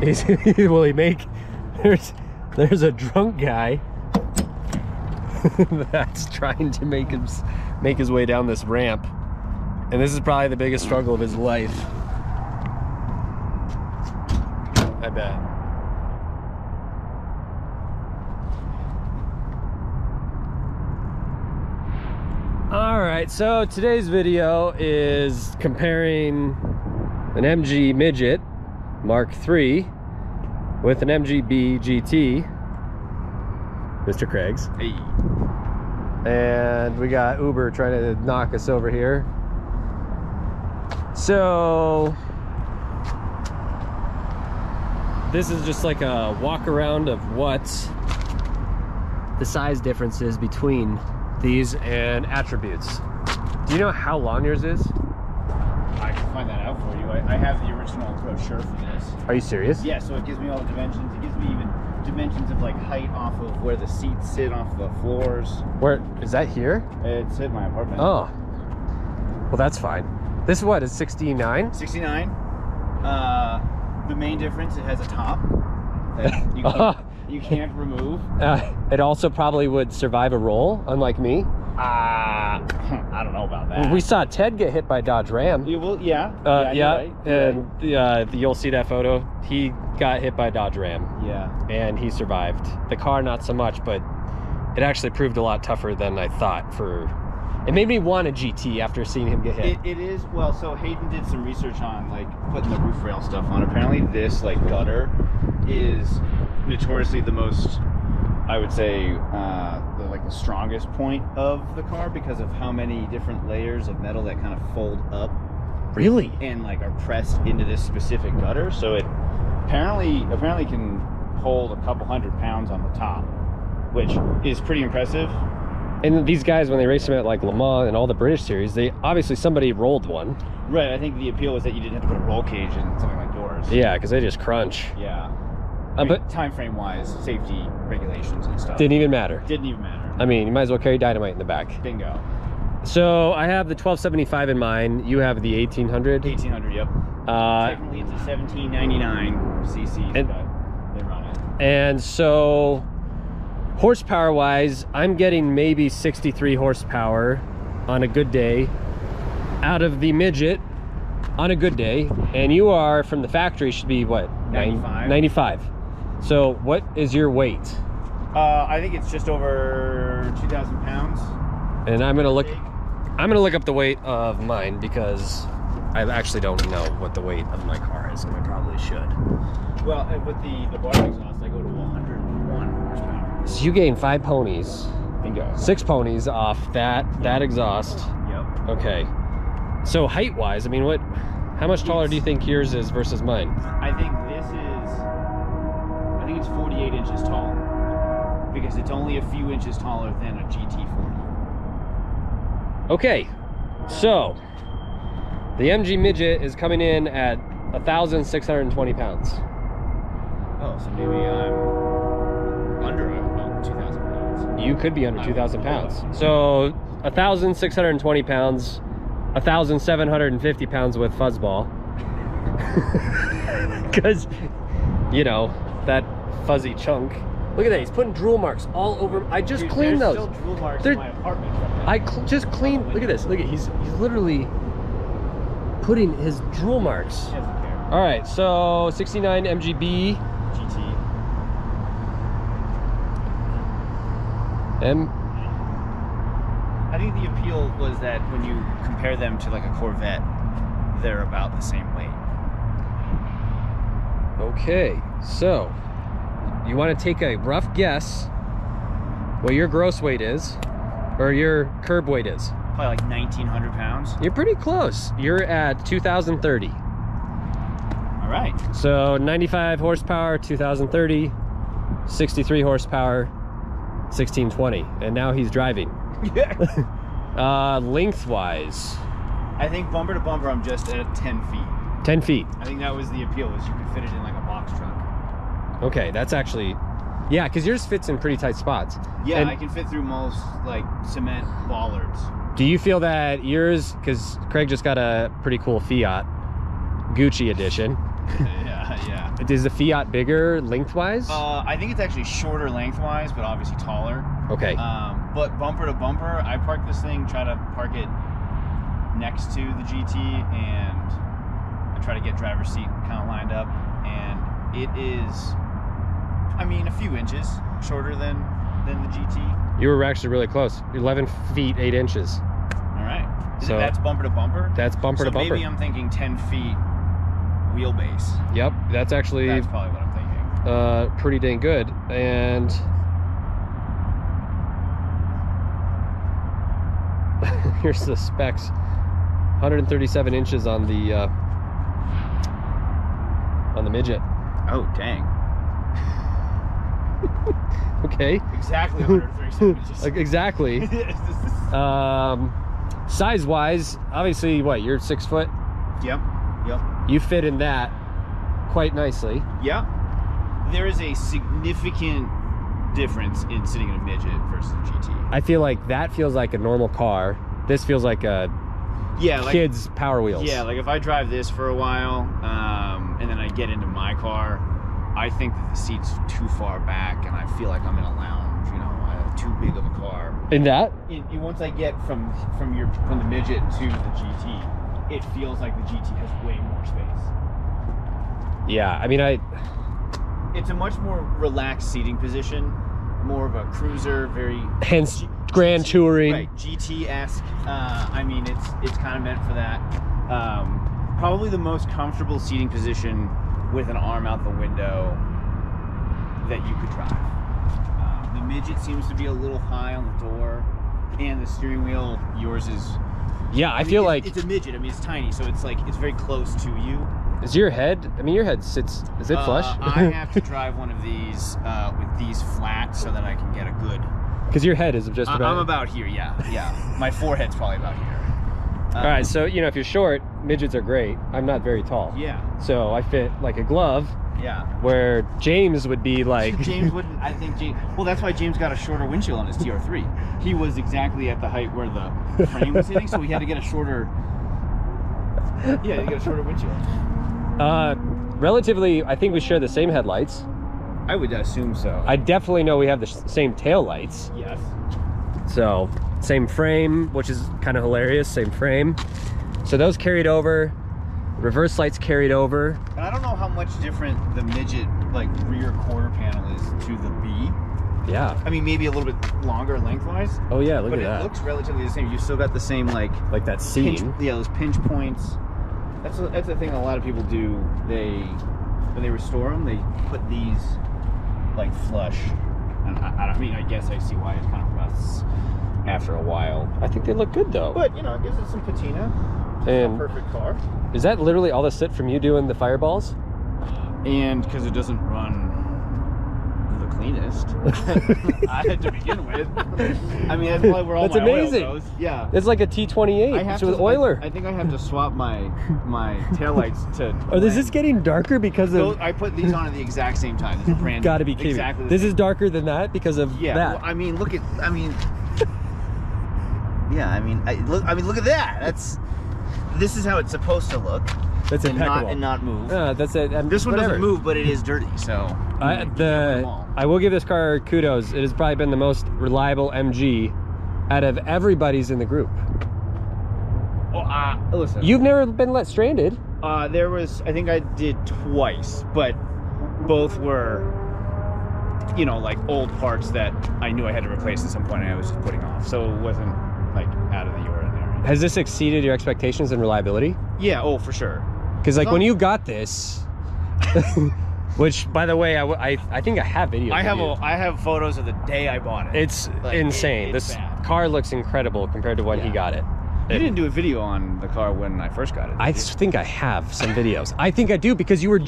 Will he make? There's a drunk guy that's trying to make his way down this ramp, and this is probably the biggest struggle of his life, I bet. All right, so today's video is comparing an MG Midget Mark III with an MGB GT, Mr. Craigs. Hey. And we got Uber trying to knock us over here. So this is just like a walk around of what the size difference is between these and attributes. Do you know how long yours is? I can find that out for you. I have the original brochure for this. Are you serious? Yeah, so it gives me all the dimensions. It gives me even dimensions of like height off of where the seats sit off the floors. Where is that here? It's in my apartment. Oh, well, that's fine. This what is 69? 69. The main difference, it has a top that you can't remove. It also probably would survive a roll, unlike me. I don't know about that. We saw Ted get hit by a Dodge Ram. You will, yeah. Yeah, you're right. and you'll see that photo. He got hit by a Dodge Ram. Yeah. And he survived. The car, not so much, but it actually proved a lot tougher than I thought. It made me want a GT after seeing him get hit. It is, well, so Hayden did some research on like putting the roof rail stuff on. Apparently this like gutter is notoriously the most, I would say, the strongest point of the car because of how many different layers of metal that kind of fold up. Really? And like are pressed into this specific gutter. So it apparently can hold a couple 100 pounds on the top, which is pretty impressive. And these guys, when they race them at like Le Mans and all the British series, somebody rolled one. Right, I think the appeal was that you didn't have to put a roll cage in something like yours. Yeah, because they just crunch. Yeah. But time frame wise, safety regulations and stuff. Didn't even matter. Didn't even matter. I mean, you might as well carry dynamite in the back. Bingo. So I have the 1275 in mine. You have the 1800. 1800, yep. Technically, it's a 1799 cc, but they run it. And so, horsepower wise, I'm getting maybe 63 horsepower on a good day out of the Midget on a good day, and you are from the factory should be what? 95. 95. So what is your weight? I think it's just over 2,000 pounds. And I'm gonna look up the weight of mine because I actually don't know what the weight of my car is, and I probably should. Well, with the bar exhaust, I go to 101 horsepower. So you gain 5 ponies. Bingo. 6 ponies off that exhaust. Yep. Okay. So height wise, I mean, how much taller do you think yours is versus mine? I think it's 48 inches tall because it's only a few inches taller than a GT40. Okay, so the MG Midget is coming in at 1,620 pounds. Oh, so maybe I'm under 2,000 pounds. You could be under 2,000 pounds. So 1,620 pounds, 1,750 pounds with fuzzball. Because, you know, that fuzzy chunk. Look at that, he's putting drool marks all over. I just cleaned those. There's still drool marks in my apartment from that. I just cleaned, look at this, look at, he's literally putting his drool marks. He doesn't care. All right, so 69 MGB GT. I think the appeal was that when you compare them to like a Corvette, they're about the same weight. Okay, so you want to take a rough guess what your gross weight is, or your curb weight is? Probably like 1,900 pounds. You're pretty close. You're at 2,030. All right. So 95 horsepower, 2,030, 63 horsepower, 1,620. And now he's driving. Yeah. Lengthwise, I think bumper to bumper, I'm just at 10 feet. 10 feet. I think that was the appeal, is you could fit it in like a box truck. Okay, that's actually, yeah, because yours fits in pretty tight spots. Yeah, and I can fit through most like cement bollards. Do you feel that yours, because Craig just got a pretty cool Fiat Gucci edition. Yeah. Is the Fiat bigger lengthwise? I think it's actually shorter lengthwise, but obviously taller. Okay. But bumper to bumper, I park this thing, try to park it next to the GT, and I try to get driver's seat kind of lined up, and it is, I mean, a few inches shorter than the GT. You were actually really close. 11 feet 8 inches. All right. So that's bumper to bumper? That's bumper to bumper. Maybe I'm thinking 10 feet wheelbase. Yep, that's actually... That's probably what I'm thinking. Pretty dang good. And... here's the specs. 137 inches on the Midget. Oh, dang. Okay. Exactly 137 inches. Exactly. Size-wise, obviously, what, you're 6 foot? Yep. You fit in that quite nicely. Yeah. There is a significant difference in sitting in a Midget versus a GT. I feel like that feels like a normal car. This feels like a kid's Power Wheels. Yeah, like if I drive this for a while, and then I get into my car, I think that the seat's too far back, and I feel like I'm in a lounge. You know, I have too big of a car. In that? Once I get from the Midget to the GT, it feels like the GT has way more space. Yeah, I mean, it's a much more relaxed seating position, more of a cruiser, very hence grand touring, right? GT-esque. I mean, it's kind of meant for that. Probably the most comfortable seating position with an arm out the window that you could drive. The Midget seems to be a little high on the door, and the steering wheel, yours is. Yeah, I feel like it's a Midget. I mean, it's tiny, so it's like it's very close to you. Is your head? I mean, your head sits. Is it flush? I have to drive one of these with these flat so that I can get a good. Because your head is just about. I'm about here. Yeah. My forehead's probably about here. All right, so you know, if you're short, Midgets are great. I'm not very tall. Yeah. So I fit like a glove. Yeah. Where James would be like. James wouldn't. I think James. Well, that's why James got a shorter windshield on his TR3. He was exactly at the height where the frame was hitting, so he had to get a shorter. Yeah, to get a shorter windshield. Relatively, I think we share the same headlights. I would assume so. I definitely know we have the same tail lights. Yes. So, same frame, which is kind of hilarious, same frame. So those carried over, reverse lights carried over. And I don't know how much different the Midget, like, rear quarter panel is to the B. Yeah. I mean, maybe a little bit longer lengthwise. Oh yeah, look at that. But it looks relatively the same. You still got the same, like that seam. Those pinch points. That's the thing a lot of people do. When they restore them, they put these like flush. And I mean, I guess I see why it kind of rusts after a while. I think they look good though. But you know, it gives it some patina. And a perfect car. Is that literally all the sit from you doing the fireballs? And because it doesn't run the cleanest, I had to begin with. I mean, that's probably where all my amazing. oil goes. Yeah. It's like a T28 with oiler. I think I have to swap my taillights to. Oh, is this getting darker because of? I put these on at the exact same time. This is brand new. Gotta be kidding. Exactly. This is darker than that because of that. Well, I mean, look at. Yeah, I mean, look at that. This is how it's supposed to look. That's impeccable. And not move. That's it. This one doesn't move, but it is dirty. So I will give this car kudos. It has probably been the most reliable MG out of everybody's in the group. Well, listen. You've never been let stranded. There was. I think I did twice, but both were, you know, like old parts that I knew I had to replace at some point, and I was just putting off. So it wasn't like out of the ordinary. Has this exceeded your expectations in reliability? Yeah, oh, for sure. Because like when you got this, which by the way, I think I have videos. I have photos of the day I bought it. It's like, insane. This car looks incredible compared to when he got it. You didn't do a video on the car when I first got it. I think I have some videos. I think I do because you were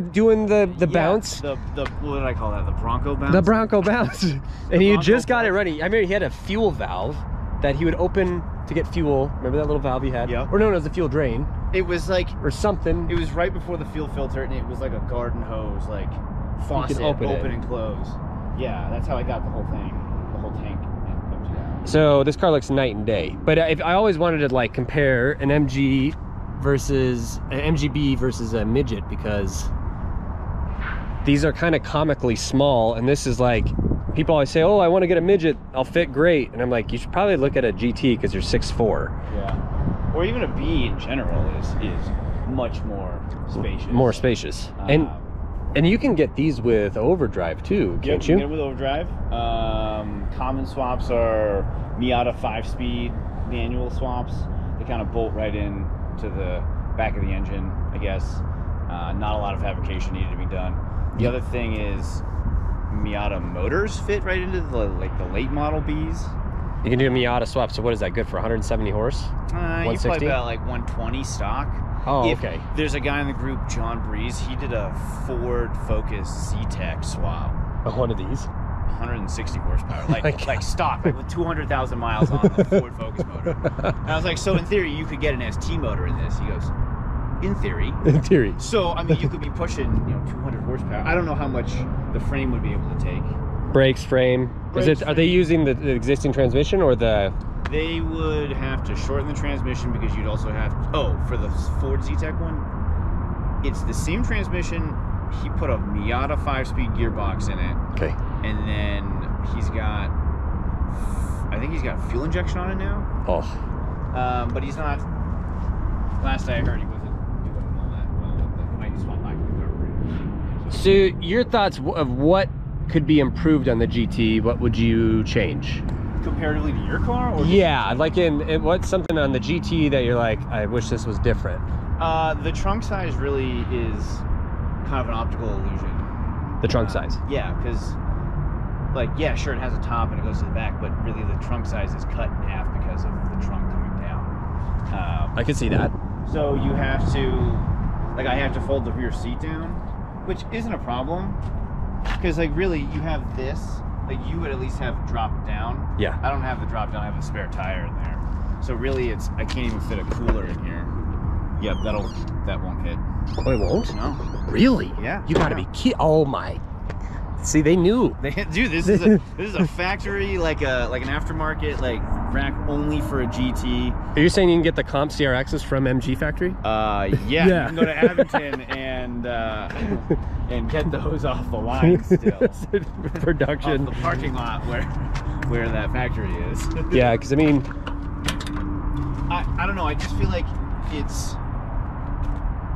doing the bounce. The what did I call that? The Bronco bounce. The Bronco bounce. And you just got it ready. I remember he had a fuel valve that he would open to get fuel. Remember that little valve he had? Yeah. Or no, it was a fuel drain. It was like or something. It was right before the fuel filter, and it was like a garden hose, like faucet, open and close. Yeah, that's how I got the whole thing, the whole tank emptied out. So this car looks night and day. But I always wanted to like compare an MG versus MGB versus a midget, because these are kind of comically small, and this is like, people always say, oh, I want to get a midget, I'll fit great, and I'm like, you should probably look at a GT because you're 6'4". Yeah, or even a B in general is much more spacious. More spacious. And you can get these with overdrive too, can't you? You can get it with overdrive. Common swaps are Miata 5-speed manual swaps. They kind of bolt right in to the back of the engine, I guess. Not a lot of fabrication needed to be done. The other thing is Miata motors fit right into the late model Bs. You can do a Miata swap, so what is that, good for 170 horse? You probably about like 120 stock. Oh, okay. There's a guy in the group, John Breeze, he did a Ford Focus Z-Tech swap. One of these? 160 horsepower, like stock, like with 200,000 miles on the Ford Focus motor. And I was like, so in theory, you could get an ST motor in this. He goes, in theory. In theory. So, I mean, you could be pushing, 200 horsepower. I don't know how much the frame would be able to take. Brakes, frame. Are they using the existing transmission or the... They would have to shorten the transmission because you'd also have to, for the Ford Z-Tech one, it's the same transmission. He put a Miata 5-speed gearbox in it. Okay. And then I think he's got fuel injection on it now. Oh. But he's not, last I heard, he wasn't doing all that well with the, might swap back to the carburetor. So your thoughts of what could be improved on the GT, what would you change? Comparatively to your car? Or yeah, like in what's something on the GT that you're like, I wish this was different? The trunk size really is kind of an optical illusion. The trunk size? Yeah, because, sure, it has a top and it goes to the back, but really the trunk size is cut in half because of the trunk coming down. I can see that. So you have to, I have to fold the rear seat down, which isn't a problem, because, really, you have this. You would at least have drop down. Yeah. I don't have the drop down. I have a spare tire in there. So really, I can't even fit a cooler in here. Yep, that won't hit. Oh, it won't? No. Really? Yeah. You gotta be kidding. Oh my. See, they knew. Dude, this is a factory, an aftermarket, rack only for a GT. Are you saying you can get the comp CRXs from MG factory? Yeah. You can go to Abington and get those off the line still. Production. Off the parking lot where that factory is. Yeah, because I mean, I don't know. I just feel like it's,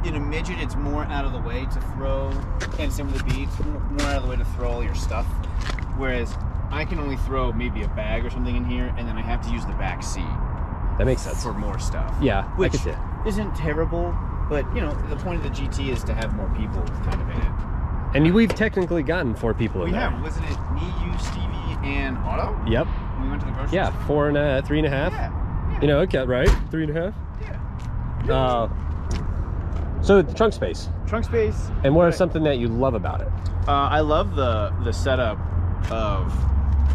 in a midget, it's more out of the way to throw, and same with the B, it's more out of the way to throw all your stuff. Whereas I can only throw maybe a bag or something in here, and then I have to use the back seat. That makes sense. For more stuff. Yeah, which I can see it. Isn't terrible, but the point of the GT is to have more people kind of in it. And we've technically gotten 4 people in there. We have. Wasn't it me, you, Stevie, and Otto? Yep. When we went to the grocery store? Yeah, 4 and 3.5. Yeah. Okay, right? 3.5. Yeah. So the trunk space. Trunk space. And what is something that you love about it? I love the setup of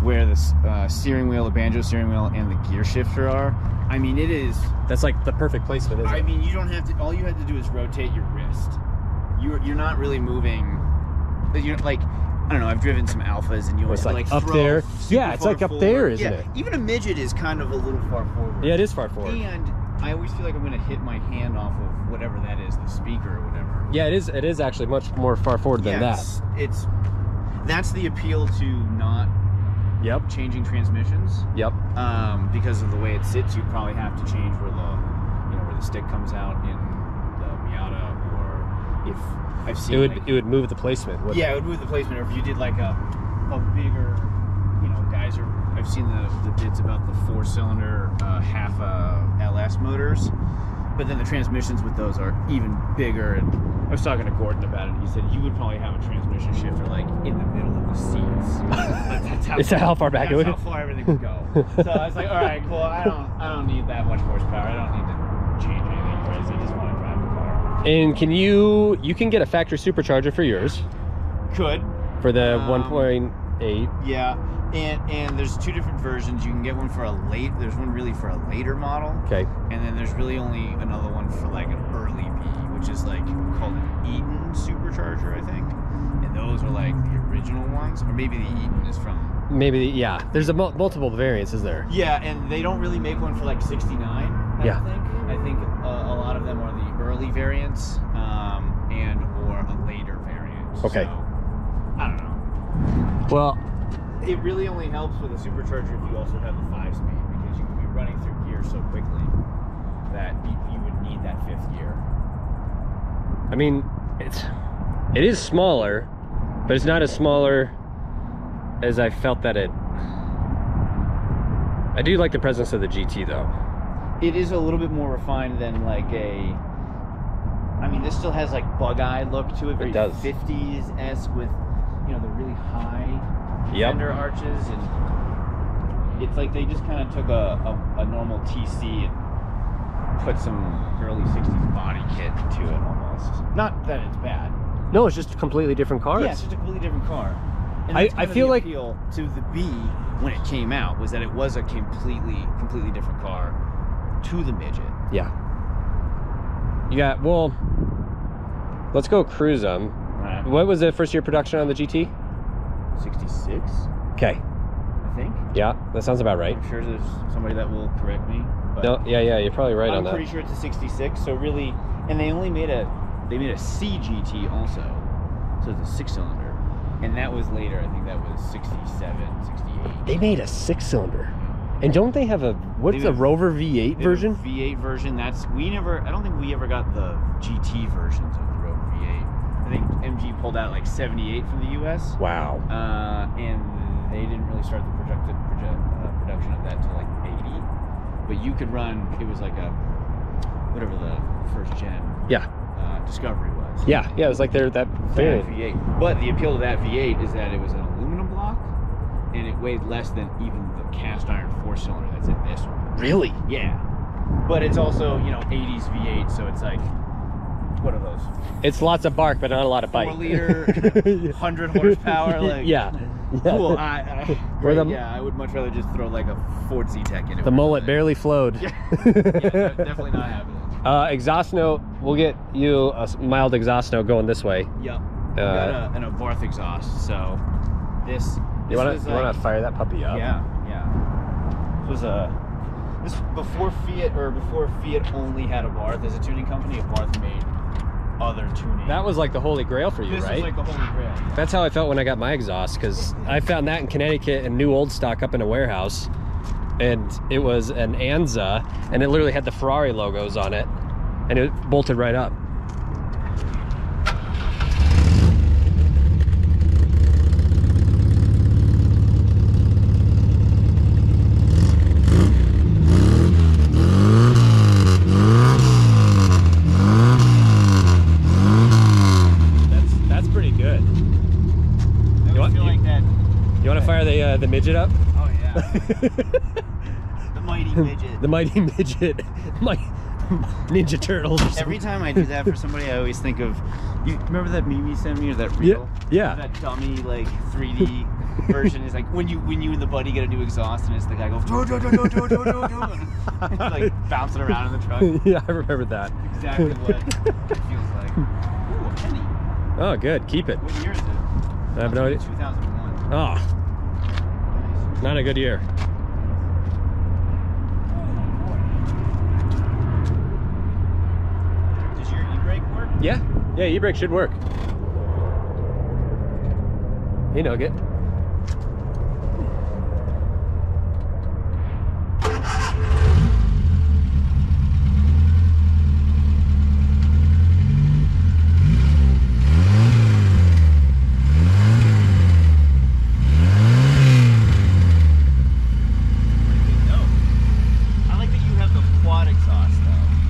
where the steering wheel, the banjo steering wheel, and the gear shifter are. I mean, it is. That's like the perfect placement, isn't it? I mean, you don't have to. All you have to do is rotate your wrist. You're not really moving. You're I don't know. I've driven some Alphas, and you always like up there. Yeah, it's like up there, isn't it? Even a midget is kind of a little far forward. Yeah, it is far forward. And I always feel like I'm going to hit my hand off of whatever that is, the speaker or whatever. Yeah, it is. It is actually much more far forward than that. That's the appeal to not changing transmissions. Yep. Because of the way it sits, you probably have to change where the stick comes out in the Miata, or if I've seen it would move the placement. Yeah, it would move the placement. Or if you did a bigger, I've seen the bits about the 4-cylinder half LS motors, but then the transmissions with those are even bigger. And I was talking to Gordon about it. He said you would probably have a transmission shifter in the middle of the seats. That's how far back it would. That's how far everything would go. So I was like, all right, cool. I don't need that much horsepower. I don't need to change anything crazy. I just want to drive the car. And you can get a factory supercharger for yours? Could. For the 1.8. Yeah. And there's 2 different versions. You can get one for there's one really for a later model. Okay. And then there's really only another one for an early B, which is called an Eaton supercharger, I think. And those are the original ones, or maybe the Eaton is from. Maybe, yeah. There's multiple variants, is there? Yeah, and they don't really make one for 69. Yeah. I think a lot of them are the early variants and or a later variant. Okay. So, I don't know. Well, It really only helps with a supercharger if you also have the 5-speed, because you can be running through gear so quickly that you would need that 5th gear. I mean, it is smaller, but it's not as smaller as I felt that it. I do like the presence of the GT though. It is a little bit more refined than like a. I mean, this still has like bug-eye look to it. Very It does. 50s-esque with, you know, the really high fender arches, and it's like they just kind of took a normal TC and put some early 60s body kit to it almost. Not that it's bad. No, it's just completely different cars. Yeah, it's just a completely different car. And I that's kind of feel the like appeal to the B when it came out was that it was a completely different car to the Midget. Yeah. Yeah. Well, let's go cruise them. Right. What was the first year production on the GT? 66, Okay. I think. Yeah, that sounds about right. I'm sure there's somebody that will correct me. But No, yeah, you're probably right on that. I'm pretty sure it's a 66. So really, and they only made a CGT also, so it's a 6-cylinder, and that was later. I think that was 67, 68. They made a 6-cylinder, and don't they have a what's the Rover V8 version? V8 version. I don't think we ever got the GT versions of the Rover V8. I think MG pulled out like 78 from the US. Wow. And they didn't really start the production of that until like 80. But you could run, it was like a, whatever the first gen Discovery was. Yeah, it was like that variant. V8. But the appeal to that V8 is that it was an aluminum block, and it weighed less than even the cast iron 4-cylinder that's in this one. Really? Yeah. But it's also, you know, 80s V8, so it's like, what are those? It's lots of bark, but not a lot of bite. 4-liter, 100 horsepower. Like, yeah. Cool. Yeah, I would much rather just throw like a Ford Z-Tech in it. The mullet barely flowed. Yeah, definitely not happening. Exhaust note, we'll get you a mild exhaust note going this way. Yep. Got an Abarth exhaust, so this You want to fire that puppy up? Yeah. This before Fiat only had Abarth as a tuning company. Abarth made other tuning. That was like the holy grail for you, This right? was like the holy grail. Yeah. That's how I felt when I got my exhaust, because I found that in Connecticut in new old stock up in a warehouse, and it was an Anza, and it literally had the Ferrari logos on it, and it bolted right up. That's pretty good. You want to fire the midget up? Oh yeah. The mighty midget. The mighty midget. Ninja Turtles. Or Every time I do that for somebody, I always think of, you remember that meme you sent me, or that reel? Yeah. That dummy like 3D version is like when you and the buddy get a new exhaust, and it's the guy go do, and it's like bouncing around in the truck. Yeah, I remember that. Exactly what it feels like. Ooh, a penny. Oh, good. Keep it. What year is it? I have no idea. 2001. Oh, not a good year. Does your e-brake work? Yeah, e-brake should work. Hey, Nugget.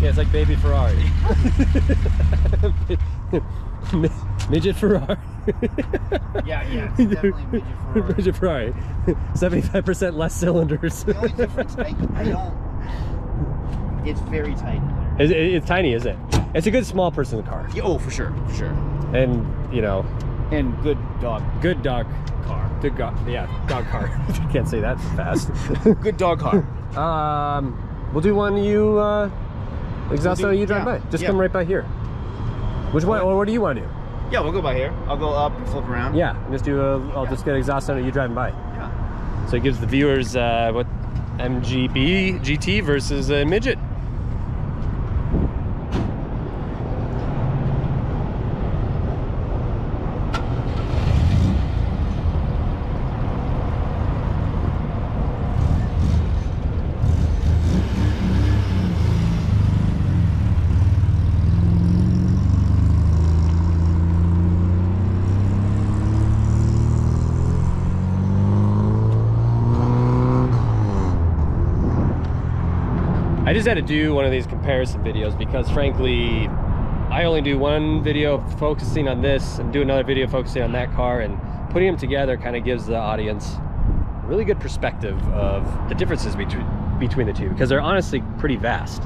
Yeah, it's like baby Ferrari. Midget Ferrari. Yeah, it's definitely midget Ferrari. Midget Ferrari. 75% less cylinders. The only difference, I don't. It's very tight in there. It's tiny, is it? It's a good small person car. Yeah, oh, for sure. And you know, and good dog car. Good dog car. Can't say that fast. Good dog car. We'll do one you exhaust you drive by. Just come right by here. Which one, or what do you want to do? Yeah, we'll go by here. I'll go up and flip around. Yeah, just do I'll just get exhaust on you driving by. Yeah. So it gives the viewers what MGB GT versus a midget. just had to do one of these comparison videos because frankly, I only do one video focusing on this and do another video focusing on that car, and putting them together kind of gives the audience a really good perspective of the differences between the two, because they're honestly pretty vast.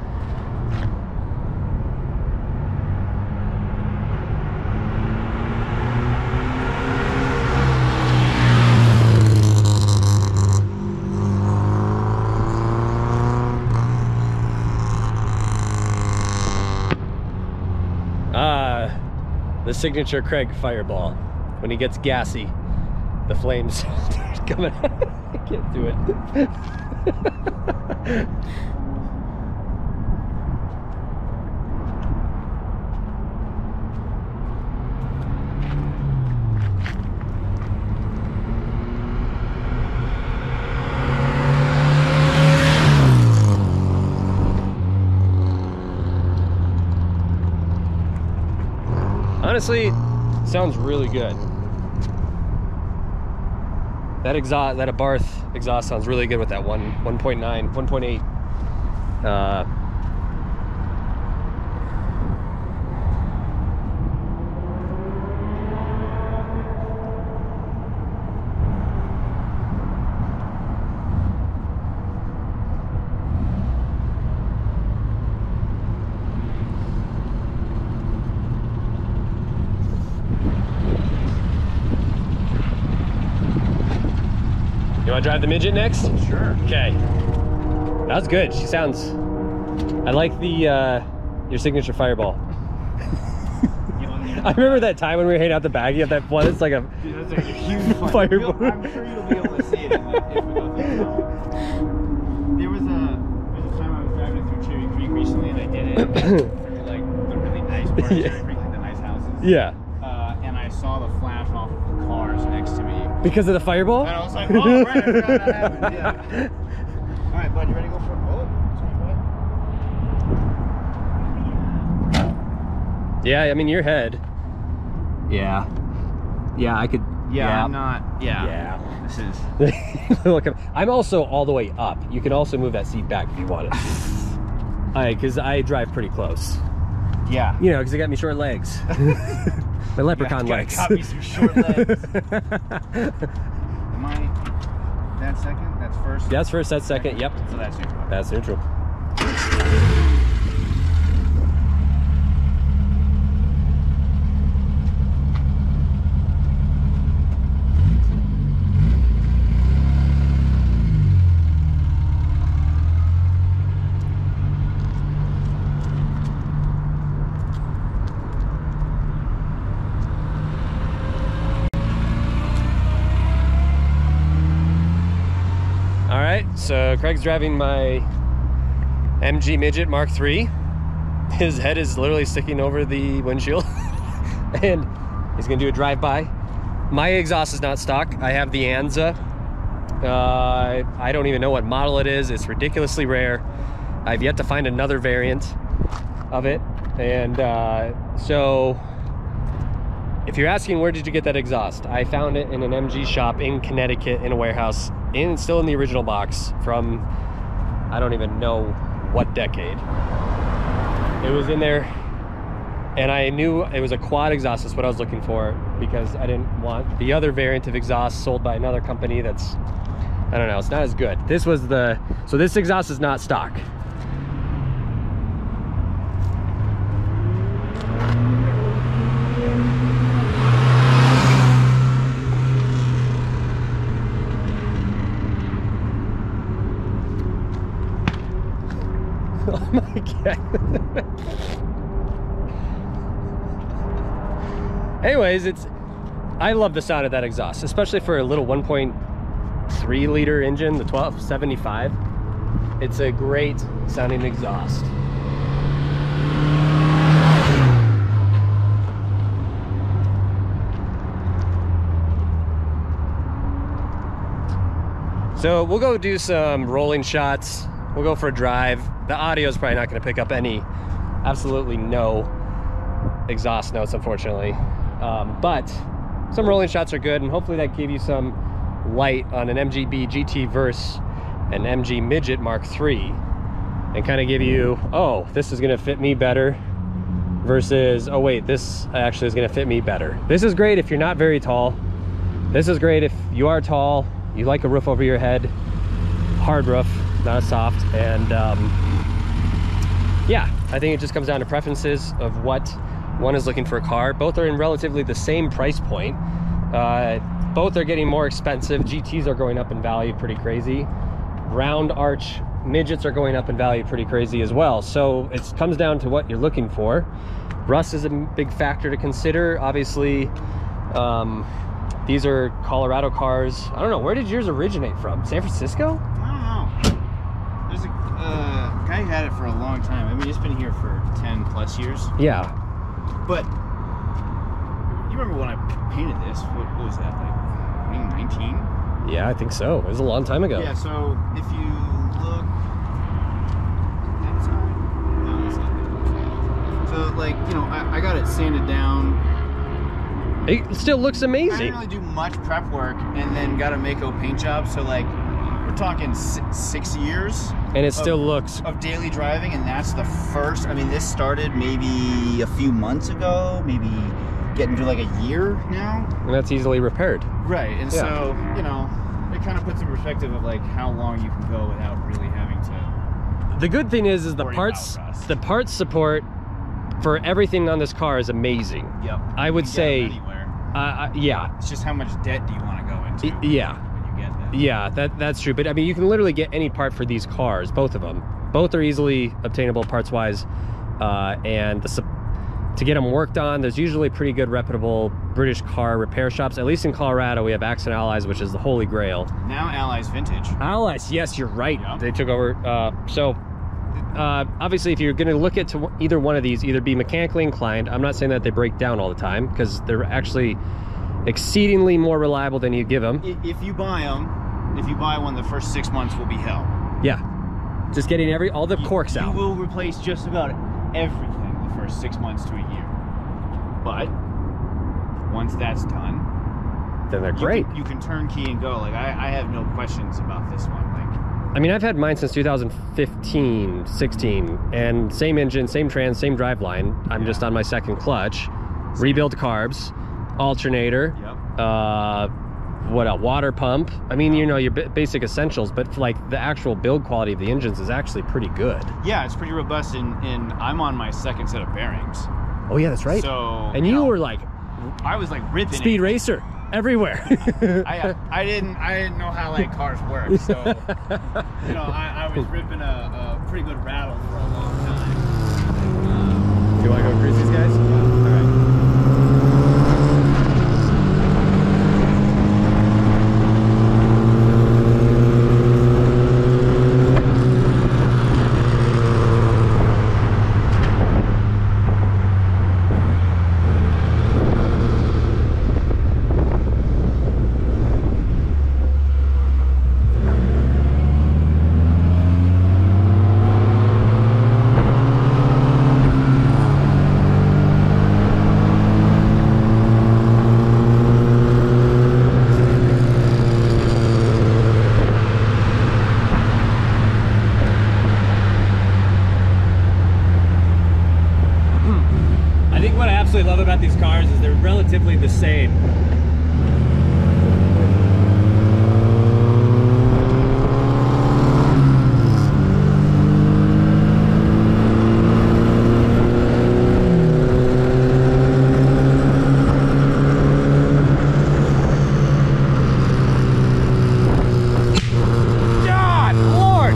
The signature Craig fireball. When he gets gassy, the flames start coming out. I can't do it. Honestly, sounds really good. That exhaust, that Abarth exhaust sounds really good with that 1.9, 1.8. You want to drive the Midget next? Sure. Okay. That was good. She sounds... I like the your signature fireball. I remember that time when we were hanging out the back. You have that one. It's like a, dude, that's like a huge fireball. I'm sure you'll be able to see it if we go through the There was a time I was driving through Cherry Creek recently, and I did it through like the really nice part of Cherry Creek, like the nice houses. Yeah. And I saw the flash off of the cars next to me. Because of the fireball? And I was like, oh, right, I forgot that happened. Yeah. All right, bud, you ready to go for it? Oh, sorry, bud. Yeah, I mean, your head. Yeah. Yeah, I could. Yeah, I'm not. Yeah. Yeah. This is. Look, I'm also all the way up. You can also move that seat back if you want it. Because I drive pretty close. Yeah. You know, because I got me short legs. My leprechaun legs. Got me some short legs. Am I that second? That's first? That's first, that's second, yep. So that's neutral. That's neutral. So Craig's driving my MG Midget MKIII. His head is literally sticking over the windshield. And he's gonna do a drive-by. My exhaust is not stock. I have the Anza. I don't even know what model it is. It's ridiculously rare. I've yet to find another variant of it. And so if you're asking where did you get that exhaust, I found it in an MG shop in Connecticut in a warehouse, still in the original box from I don't even know what decade. It was in there, and I knew it was a quad exhaust. That's what I was looking for, because I didn't want the other variant of exhaust sold by another company that's, I don't know, it's not as good. This was the, so this exhaust is not stock. Oh my God. Anyways, I love the sound of that exhaust, especially for a little 1.3 liter engine, the 1275. It's a great sounding exhaust. So we'll go do some rolling shots. We'll go for a drive. The audio is probably not going to pick up absolutely no exhaust notes, unfortunately. But some rolling shots are good, and hopefully that gave you some light on an MGB GT versus an MG Midget MKIII. and kind of give you, oh, this is going to fit me better versus, oh wait, this actually is going to fit me better. This is great if you're not very tall. This is great if you are tall, you like a roof over your head, hard roof, not a soft. And yeah, I think it just comes down to preferences of what one is looking for a car. Both are in relatively the same price point. Both are getting more expensive. GTs are going up in value pretty crazy. Round arch midgets are going up in value pretty crazy as well. So it comes down to what you're looking for. Rust is a big factor to consider. Obviously, these are Colorado cars. I don't know, where did yours originate from? San Francisco? I don't know. There's a guy who had it for a long time. I mean, it's been here for 10 plus years. Yeah. But you remember when I painted this? What was that, like 2019? Yeah, I think so. It was a long time ago. Yeah, so if you look, so like, you know, I got it sanded down. It still looks amazing. I didn't really do much prep work, and then got a Mako paint job. So like, we're talking 6 years. And it still looks of daily driving, and that's the first. I mean, this started maybe a few months ago, maybe getting to like a year now. And that's easily repaired. Right, and yeah. So, you know, it kind of puts in perspective of like how long you can go without really having to. The good thing is the parts support for everything on this car is amazing. Yep. I would say, yeah. It's just how much debt do you want to go into? Yeah. When you get that. Yeah, that's true. But I mean, you can literally get any part for these cars, both of them. Both are easily obtainable parts-wise, and to get them worked on, there's usually pretty good, reputable British car repair shops. At least in Colorado, we have Accent Allies, which is the holy grail. Now Allies Vintage. Allies, yes, you're right. Yeah. They took over. Obviously, if you're going to look at either one of these, either be mechanically inclined. I'm not saying that they break down all the time, because they're actually exceedingly more reliable than you give them. If you buy them, if you buy one, the first 6 months will be hell. Yeah, just getting all the corks out. You will replace just about everything the first 6 months to a year. But once that's done, then they're great. You can turnkey and go. Like I have no questions about this one. Like, I mean, I've had mine since 2015, 16, and same engine, same trans, same driveline. I'm just on my second clutch. Rebuilt carbs, alternator, what else? Water pump. I mean, you know, your basic essentials, but like the actual build quality of the engines is actually pretty good. Yeah, it's pretty robust, and I'm on my second set of bearings. Oh yeah, that's right. So, and you were like, I was like ripping speed racer everywhere. I didn't know how like cars work, so you know, I was ripping a pretty good rattle for a long time. Do you want to go cruise these guys? All right. Love about these cars is they're relatively the same. God, Lord!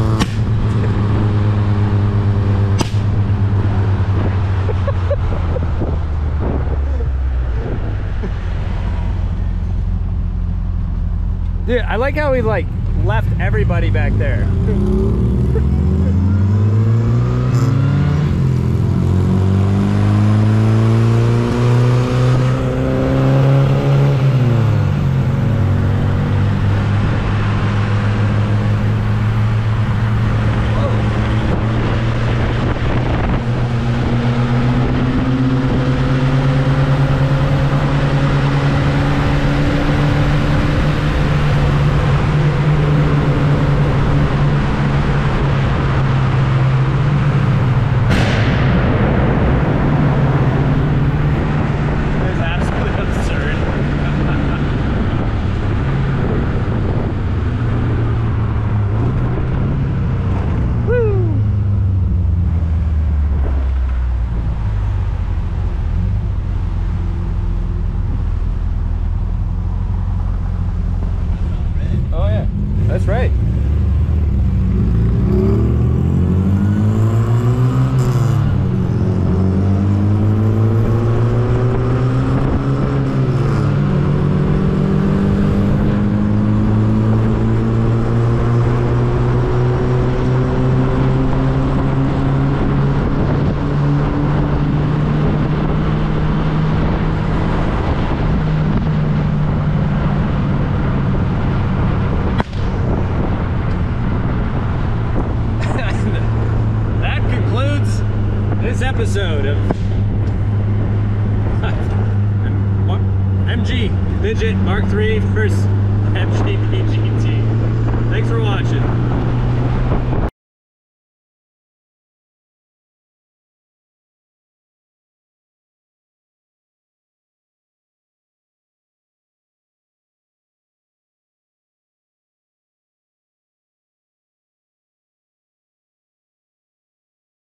Dude, I like how he like left everybody back there. this episode of MG Midget Mark III versus MGB GT. Thanks for watching.